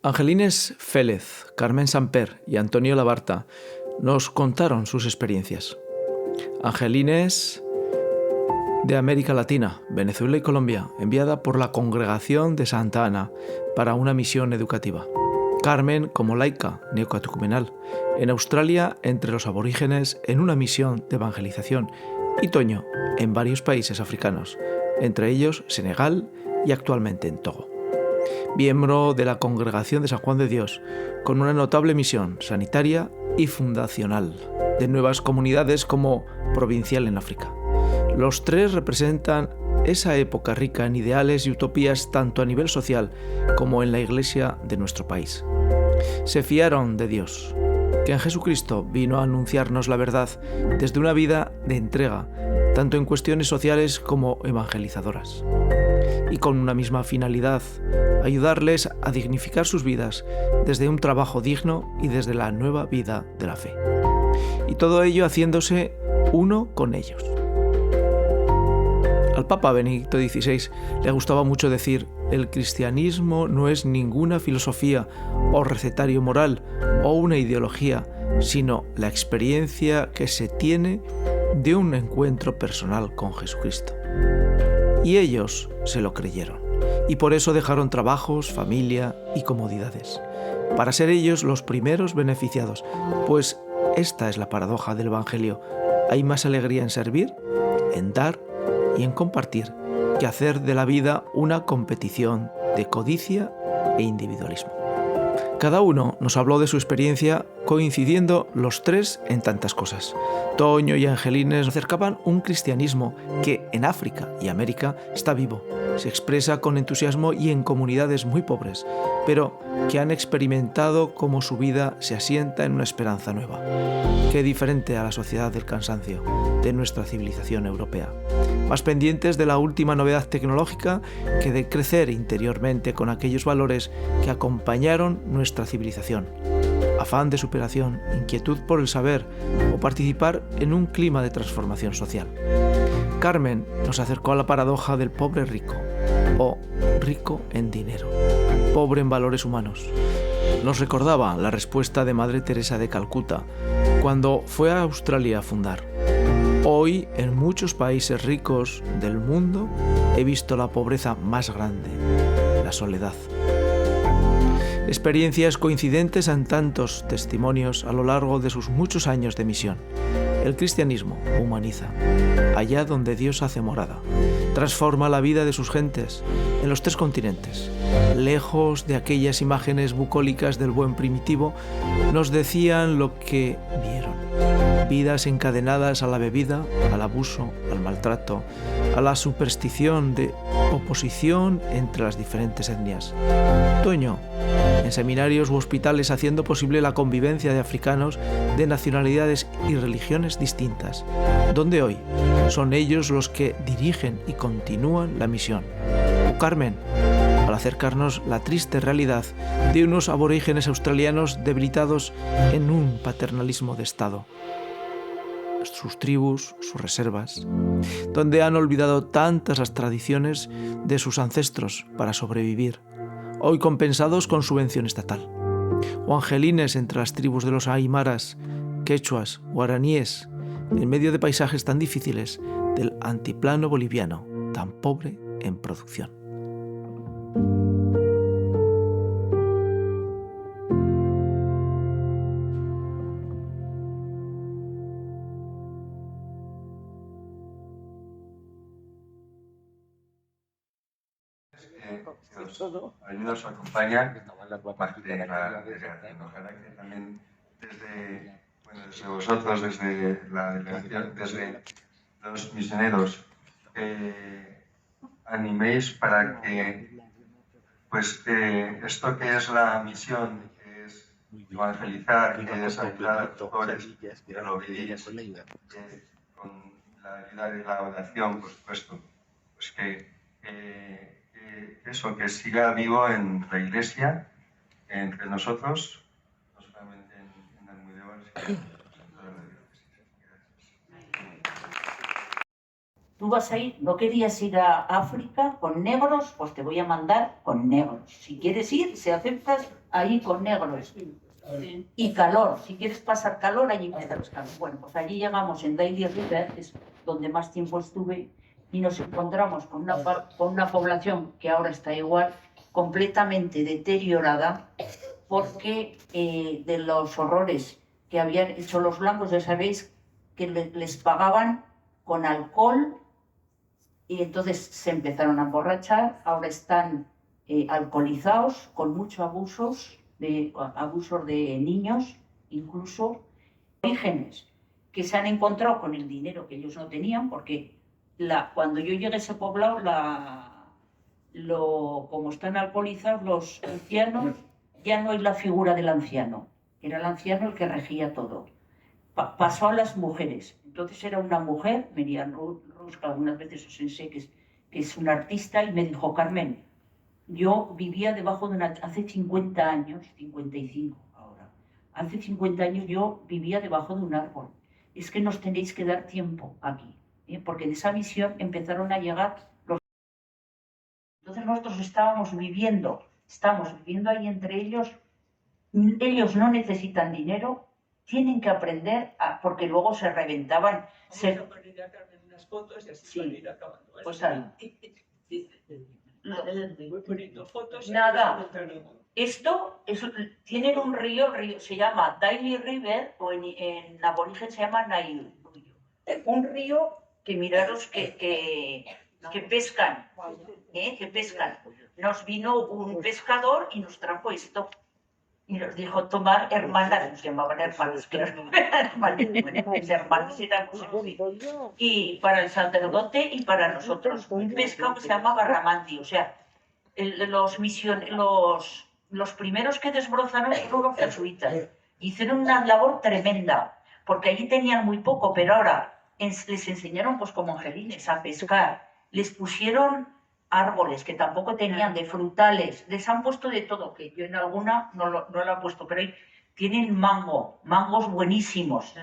Angelines Félez, Carmen Samper y Antonio Labarta nos contaron sus experiencias. Angelines de América Latina, Venezuela y Colombia, enviada por la Congregación de Santa Ana para una misión educativa. Carmen como laica neocatecumenal en Australia entre los aborígenes en una misión de evangelización, y Toño en varios países africanos, entre ellos Senegal y actualmente en Togo. Miembro de la Congregación de San Juan de Dios, con una notable misión sanitaria y fundacional de nuevas comunidades como provincial en África. Los tres representan esa época rica en ideales y utopías tanto a nivel social como en la Iglesia de nuestro país. Se fiaron de Dios, que en Jesucristo vino a anunciarnos la verdad desde una vida de entrega, tanto en cuestiones sociales como evangelizadoras. Y con una misma finalidad, ayudarles a dignificar sus vidas desde un trabajo digno y desde la nueva vida de la fe. Y todo ello haciéndose uno con ellos. Al Papa Benedicto XVI le gustaba mucho decir: el cristianismo no es ninguna filosofía o recetario moral o una ideología, sino la experiencia que se tiene de un encuentro personal con Jesucristo. Y ellos se lo creyeron, y por eso dejaron trabajos, familia y comodidades, para ser ellos los primeros beneficiados, pues esta es la paradoja del Evangelio: hay más alegría en servir, en dar y en compartir, que hacer de la vida una competición de codicia e individualismo. Cada uno nos habló de su experiencia, coincidiendo los tres en tantas cosas. Toño y Angelines nos acercaban un cristianismo que en África y América está vivo, se expresa con entusiasmo y en comunidades muy pobres, pero que han experimentado cómo su vida se asienta en una esperanza nueva. Qué diferente a la sociedad del cansancio de nuestra civilización europea. Más pendientes de la última novedad tecnológica que de crecer interiormente con aquellos valores que acompañaron nuestra civilización. Afán de superación, inquietud por el saber o participar en un clima de transformación social. Carmen nos acercó a la paradoja del pobre rico, o rico en dinero, pobre en valores humanos. Nos recordaba la respuesta de Madre Teresa de Calcuta cuando fue a Australia a fundar: hoy, en muchos países ricos del mundo, he visto la pobreza más grande, la soledad. Experiencias coincidentes en tantos testimonios a lo largo de sus muchos años de misión. El cristianismo humaniza, allá donde Dios hace morada. Transforma la vida de sus gentes en los tres continentes. Lejos de aquellas imágenes bucólicas del buen primitivo, nos decían lo que vieron. Vidas encadenadas a la bebida, al abuso, al maltrato, a la superstición de oposición entre las diferentes etnias. Toño, en seminarios u hospitales haciendo posible la convivencia de africanos de nacionalidades y religiones distintas, donde hoy son ellos los que dirigen y continúan la misión. O Carmen, al acercarnos la triste realidad de unos aborígenes australianos debilitados en un paternalismo de Estado. Sus tribus, sus reservas, donde han olvidado tantas las tradiciones de sus ancestros para sobrevivir, hoy compensados con subvención estatal. O Angelines entre las tribus de los aymaras, quechuas, guaraníes, en medio de paisajes tan difíciles del antiplano boliviano, tan pobre en producción. Hoy nos acompaña parte de la delegación. Ojalá que también desde vosotros, desde la delegación, desde los misioneros, animéis para que esto que es la misión, que es evangelizar, que es ayudar a los pobres, que lo vivís con la ayuda de la oración, por supuesto, pues que siga vivo en la Iglesia, entre nosotros, no solamente en Almudévar, sino en toda la Iglesia. tú vas a ir, no querías ir a África con negros, pues te voy a mandar con negros. Si quieres ir, si aceptas, ahí con negros. Y calor, si quieres pasar calor, allí pasarás calor. Bueno, pues allí llegamos en Daily River, que es donde más tiempo estuve, y nos encontramos con una población que ahora está igual, completamente deteriorada, porque de los horrores que habían hecho los blancos, ya sabéis que les pagaban con alcohol, y entonces se empezaron a emborrachar. Ahora están alcoholizados, con muchos abusos de niños, incluso orígenes que se han encontrado con el dinero que ellos no tenían, porque cuando yo llegué a ese poblado, como están alcoholizados los ancianos, ya no hay la figura del anciano, era el anciano el que regía todo. Pasó a las mujeres. Entonces era una mujer, Miriam Rus, que algunas veces os enseñé que es una artista, y me dijo: Carmen, yo vivía debajo de hace 50 años, 55 ahora, hace 50 años yo vivía debajo de un árbol. Es que nos tenéis que dar tiempo aquí, porque de esa visión empezaron a llegar los... Entonces nosotros estamos viviendo ahí entre ellos. Ellos no necesitan dinero, tienen que aprender, porque luego se reventaban. Vamos a poner a Carmen unas fotos y así Sí. van a ir acabando. Pues ahí. Voy poniendo fotos. Nada. Tienen un río, se llama Daily River, o en aborigen se llama Nile. Un río que miraros que pescan, que pescan. Nos vino un pescador y nos trajo esto. Y nos dijo: tomar hermanas, nos llamaban hermanas, claro, mis hermanas éramos así. Y para el sacerdote y para nosotros, un pescado que se llama barramandi. O sea, los primeros que desbrozaron fueron los jesuitas. Hicieron una labor tremenda, porque allí tenían muy poco, pero ahora les enseñaron, pues como angelines, a pescar. Les pusieron árboles que tampoco tenían, de frutales, les han puesto de todo, que yo en alguna no lo he puesto, pero ahí tienen mangos buenísimos.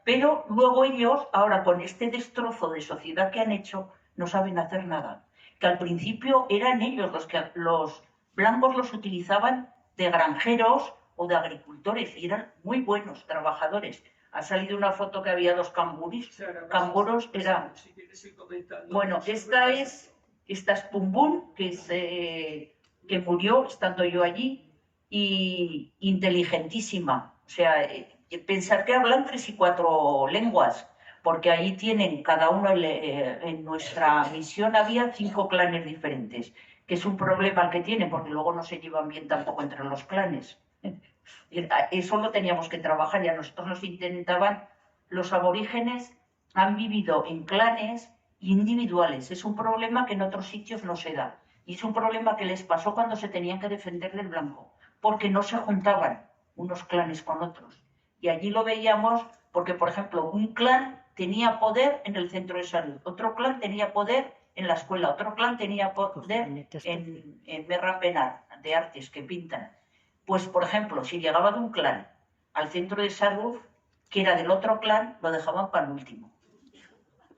Pero luego ellos, ahora con este destrozo de sociedad que han hecho, no saben hacer nada. Que al principio eran ellos los blancos los utilizaban de granjeros o de agricultores, y eran muy buenos trabajadores. Ha salido una foto que había dos canguros, era... Bueno, esta es Pum Bum, que murió estando yo allí, y inteligentísima. O sea, pensar que hablan 3 y 4 lenguas, porque ahí tienen cada uno, en nuestra misión había 5 clanes diferentes, que es un problema el que tienen, porque luego no se llevan bien tampoco entre los clanes. Eso lo teníamos que trabajar, y a nosotros nos intentaban. Los aborígenes han vivido en clanes individuales. Es un problema que en otros sitios no se da, y es un problema que les pasó cuando se tenían que defender del blanco, porque no se juntaban unos clanes con otros. Y allí lo veíamos porque, por ejemplo, un clan tenía poder en el centro de salud, otro clan tenía poder en la escuela, otro clan tenía poder en Merra Penar, de artes que pintan. Pues, por ejemplo, si llegaba de un clan al centro de salud, que era del otro clan, lo dejaban para el último.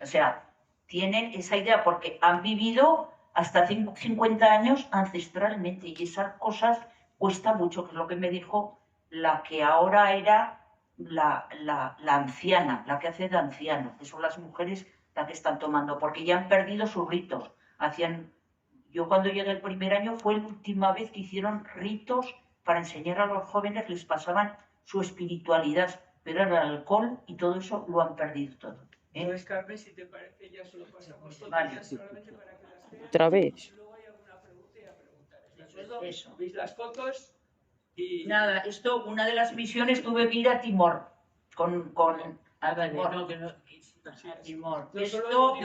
O sea, tienen esa idea porque han vivido hasta 50 años ancestralmente, y esas cosas cuesta mucho, que es lo que me dijo la que ahora era la anciana, la que hace de anciano, que son las mujeres las que están tomando, porque ya han perdido sus ritos. Yo cuando llegué el primer año fue la última vez que hicieron ritos para enseñar a los jóvenes, les pasaban su espiritualidad, pero era el alcohol y todo eso lo han perdido todo. Pues, Carmen, si te parece, ya se lo pasamos. Vale. Solamente para que las vean. Otra vez. Si luego hay alguna pregunta, ya preguntaré. Eso. Veis las fotos y... Nada, una de las misiones tuve que ir a Timor, a Timor. No solo dices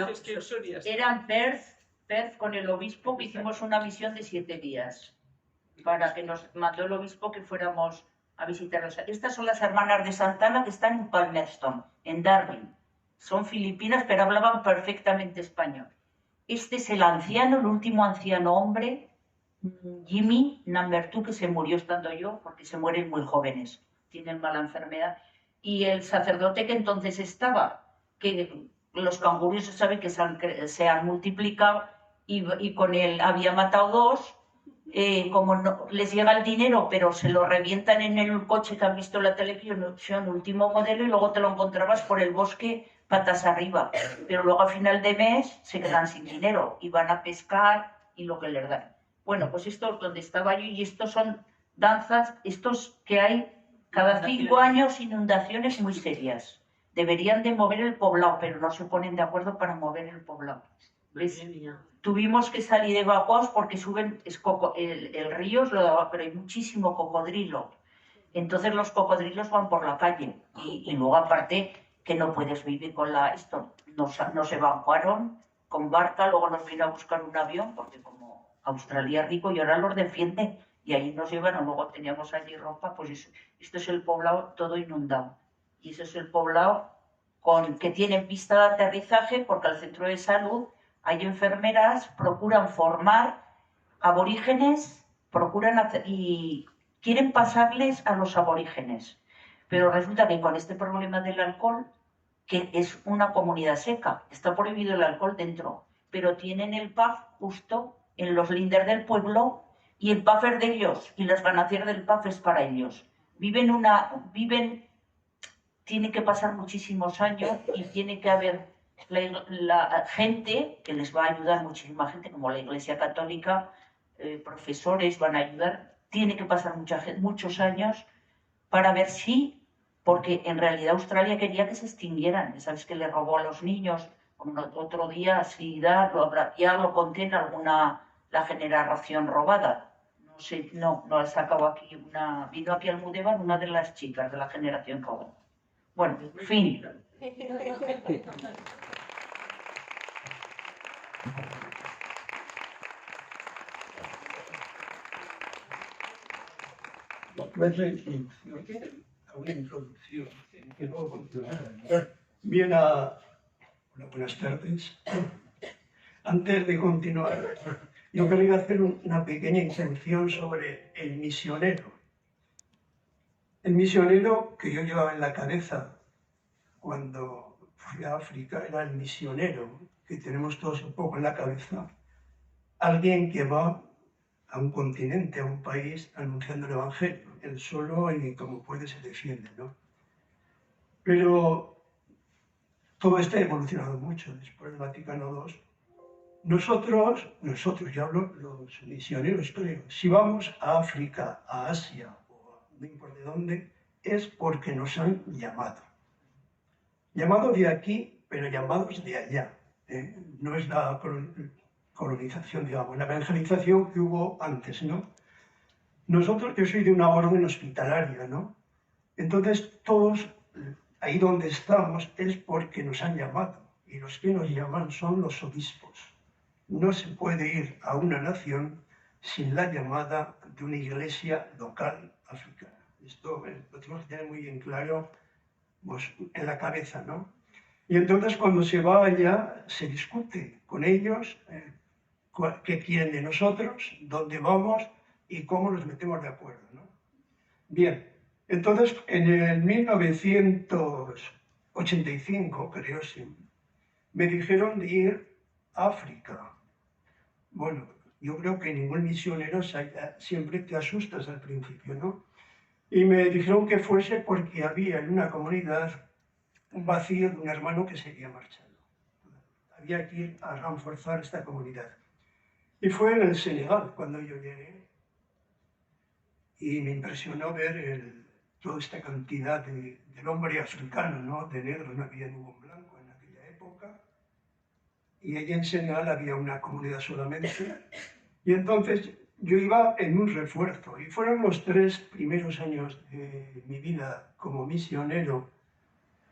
Esto que son y ya está. era en Perth con el obispo, que hicimos una misión de 7 días, para que nos mandó el obispo que fuéramos a visitarlos. Estas son las hermanas de Santana, que están en Palmerston, en Darwin. Son filipinas, pero hablaban perfectamente español. Este es el anciano, el último anciano hombre, Jimmy Nambertu, que se murió estando yo, porque se mueren muy jóvenes, tienen mala enfermedad. Y el sacerdote que entonces estaba, que los canguros se sabe que se han multiplicado y con él había matado 2. Como no, les llega el dinero, pero se lo revientan en el coche que han visto en la televisión, último modelo, y luego te lo encontrabas por el bosque patas arriba. Pero luego a final de mes se quedan sin dinero y van a pescar y lo que les dan. Bueno, pues esto es donde estaba yo, y estos son danzas, estos que hay cada 5 años, inundaciones muy serias. Deberían de mover el poblado, pero no se ponen de acuerdo para mover el poblado. ¿Ves? Tuvimos que salir evacuados porque suben, el río es lo daba, pero hay muchísimo cocodrilo. Entonces los cocodrilos van por la calle y luego aparte que no puedes vivir con esto. Nos evacuaron con barca, luego nos vino a buscar un avión porque como Australia es rico y ahora los defiende y ahí nos llevaron, luego teníamos allí ropa, pues esto es el poblado todo inundado. Y ese es el poblado que tiene pista de aterrizaje porque al centro de salud hay enfermeras, procuran formar aborígenes, y quieren pasarles a los aborígenes. Pero resulta que con este problema del alcohol, que es una comunidad seca, está prohibido el alcohol dentro, pero tienen el pub justo en los linders del pueblo y el pub es de ellos y las ganancias del pub es para ellos. Tiene que pasar muchísimos años y tiene que haber la gente que les va a ayudar, muchísima gente como la Iglesia Católica, profesores van a ayudar, tiene que pasar muchos años para ver si, porque en realidad Australia quería que se extinguieran, sabes que le robó a los niños, otro día si ya lo conté en la generación robada, no sé, no ha sacado aquí vino aquí Almudévar, una de las chicas de la generación robada. Bueno, fin. Una introducción que luego continuará. Bien, buenas tardes. Antes de continuar, yo quería hacer una pequeña introducción sobre el misionero. El misionero que yo llevaba en la cabeza cuando fui a África era el misionero que tenemos todos un poco en la cabeza. Alguien que va a un continente, a un país, anunciando el Evangelio. Él solo y como puede se defiende, ¿no? Pero todo esto ha evolucionado mucho después del Vaticano II. Nosotros, yo hablo los misioneros, creo, si vamos a África, a Asia, o no importa de dónde, es porque nos han llamado. Llamados de aquí, pero llamados de allá. No es la colonización, digamos, la evangelización que hubo antes, ¿no? Yo soy de una orden hospitalaria, ¿no? Entonces, todos ahí donde estamos es porque nos han llamado. Y los que nos llaman son los obispos. No se puede ir a una nación sin la llamada de una iglesia local africana. Esto lo tenemos que tener muy bien claro pues, en la cabeza, ¿no? Y entonces cuando se va allá, se discute con ellos qué quieren de nosotros, dónde vamos y cómo nos metemos de acuerdo, ¿no? Bien, entonces en el 1985, creo, sí, me dijeron de ir a África. Bueno, yo creo que ningún misionero siempre te asustas al principio, ¿no? Y me dijeron que fuese porque había en una comunidad un vacío de un hermano que se había marchado. Había que ir a reforzar esta comunidad. Y fue en el Senegal cuando yo llegué. Y me impresionó ver toda esta cantidad del hombre africano, ¿no? De negros, no había ningún blanco en aquella época. Y allí en Senegal había una comunidad solamente. Y entonces yo iba en un refuerzo. Y fueron los 3 primeros años de mi vida como misionero,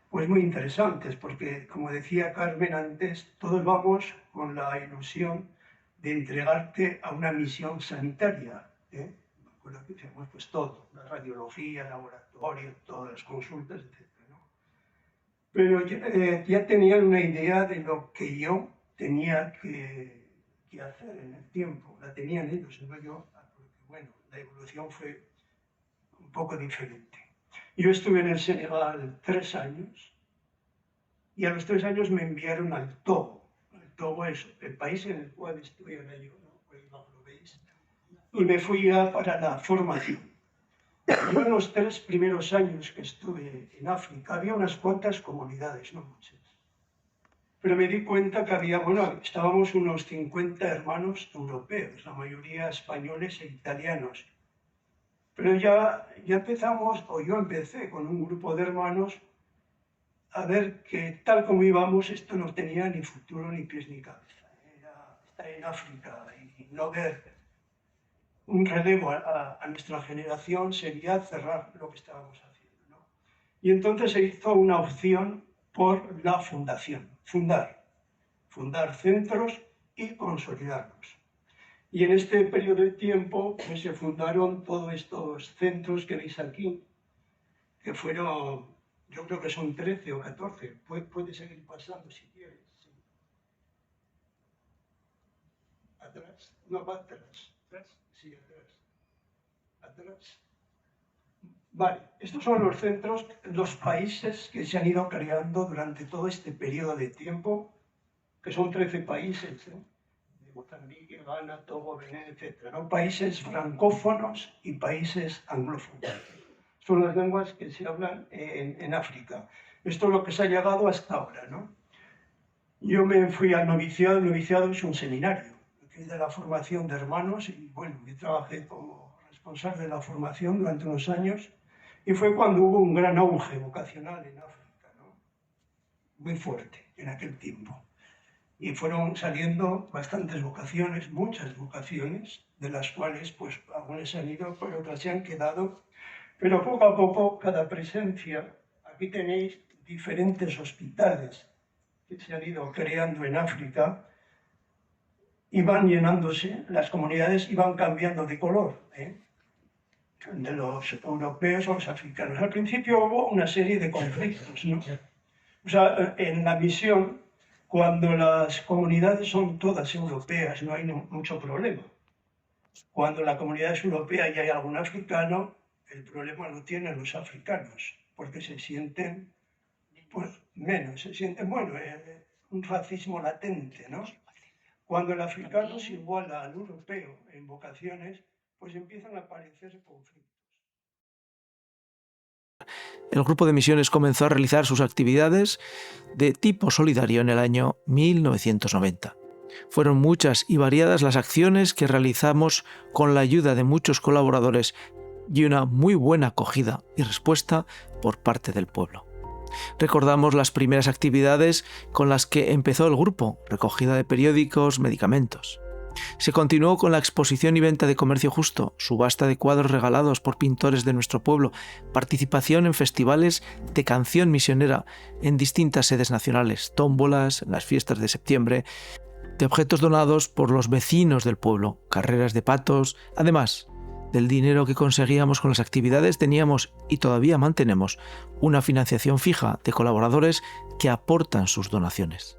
pues muy interesantes, porque como decía Carmen antes, todos vamos con la ilusión de entregarte a una misión sanitaria. Me acuerdo que hacíamos pues todo, la radiología, laboratorio, todas las consultas, etc., ¿no? Pero ya tenían una idea de lo que yo tenía que hacer en el tiempo, la tenían ellos, no yo, porque bueno, la evolución fue un poco diferente. Yo estuve en el Senegal 3 años y a los 3 años me enviaron al Togo. El Togo es el país en el cual estoy ahora yo, ¿no? Por ahí abajo lo veis. Y me fui para la formación. Yo en los 3 primeros años que estuve en África había unas cuantas comunidades, no muchas. Pero me di cuenta que había, bueno, estábamos unos 50 hermanos europeos, la mayoría españoles e italianos. Pero ya empezamos, o yo empecé con un grupo de hermanos a ver que tal como íbamos, esto no tenía ni futuro, ni pies, ni cabeza. Era estar en África y no ver un relevo a nuestra generación sería cerrar lo que estábamos haciendo, ¿no? Y entonces se hizo una opción por la fundación, fundar centros y consolidarlos. Y en este periodo de tiempo pues, se fundaron todos estos centros que veis aquí, que fueron, yo creo que son 13 o 14, puede seguir pasando si quieres. Sí. Atrás, no, va atrás. Sí, atrás. Vale, estos son los centros, los países que se han ido creando durante todo este periodo de tiempo, que son 13 países, de Mozambique, Ghana, Togo, Benín, etc. ¿no? Países francófonos y países anglófonos. Son las lenguas que se hablan en África. Esto es lo que se ha llegado hasta ahora, ¿no? Yo me fui al noviciado. El noviciado es un seminario de la formación de hermanos y bueno, yo trabajé como responsable de la formación durante unos años y fue cuando hubo un gran auge vocacional en África, ¿no? Muy fuerte en aquel tiempo. Y fueron saliendo bastantes vocaciones, muchas vocaciones, de las cuales pues algunas se han ido, pero otras se han quedado. Pero poco a poco, cada presencia, aquí tenéis diferentes hospitales que se han ido creando en África, iban llenándose, las comunidades iban cambiando de color, de los europeos a los africanos. Al principio hubo una serie de conflictos, ¿no? O sea, en la misión, cuando las comunidades son todas europeas, no hay mucho problema. Cuando la comunidad es europea y hay algún africano, el problema lo tienen los africanos, porque se sienten pues, menos, se sienten, bueno, un racismo latente, ¿no? Cuando el africano se iguala al europeo en vocaciones, pues empiezan a aparecer conflictos. El grupo de misiones comenzó a realizar sus actividades de tipo solidario en el año 1990. Fueron muchas y variadas las acciones que realizamos con la ayuda de muchos colaboradores y una muy buena acogida y respuesta por parte del pueblo. Recordamos las primeras actividades con las que empezó el grupo, recogida de periódicos, medicamentos. Se continuó con la exposición y venta de comercio justo, subasta de cuadros regalados por pintores de nuestro pueblo, participación en festivales de canción misionera en distintas sedes nacionales, tómbolas, las fiestas de septiembre, de objetos donados por los vecinos del pueblo, carreras de patos. Además del dinero que conseguíamos con las actividades, teníamos y todavía mantenemos una financiación fija de colaboradores que aportan sus donaciones.